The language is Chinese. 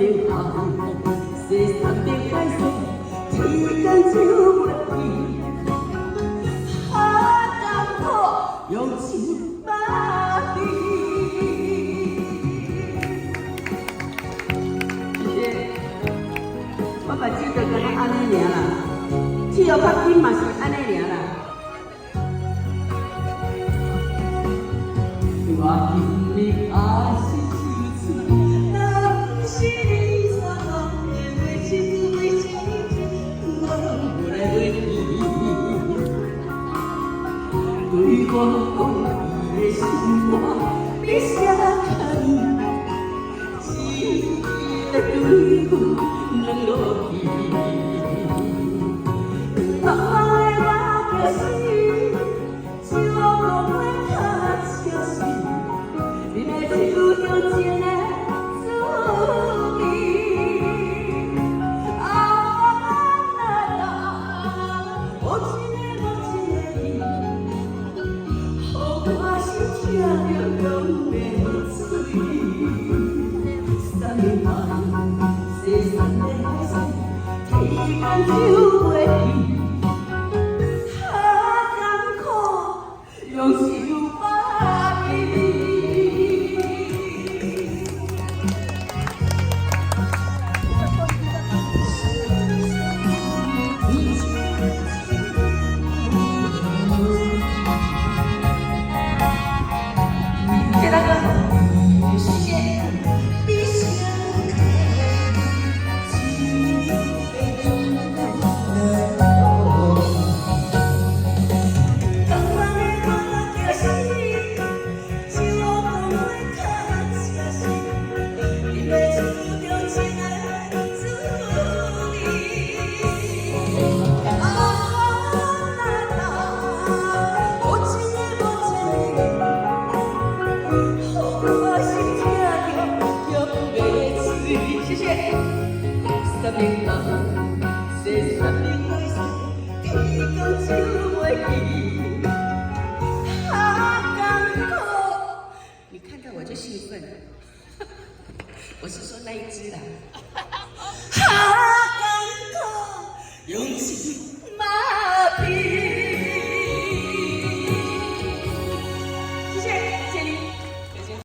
命行，世三变改变，天干就袂记。好艰苦，用情把你。谢谢。我目睭就敢若安尼尔啦，只要较紧嘛是安尼尔啦。我今日还是如此，若不是你所讲的为情为情，我拢不来为你。对我讲你的心话，你写看，只会对我冷落去。茫茫的我就是只我无会较笑死。你的手中真的滋味，啊啦啦，有一个无一个你，予我心痛着流眼水。三年半，世上的海水，天干就袂记，好艰苦，用手把你。谢大哥，谢谢。谢谢。三年半，世三年改变，天公就袂记，好艰苦。你看到我就兴奋，我是说那一只啦，好艰苦，用心。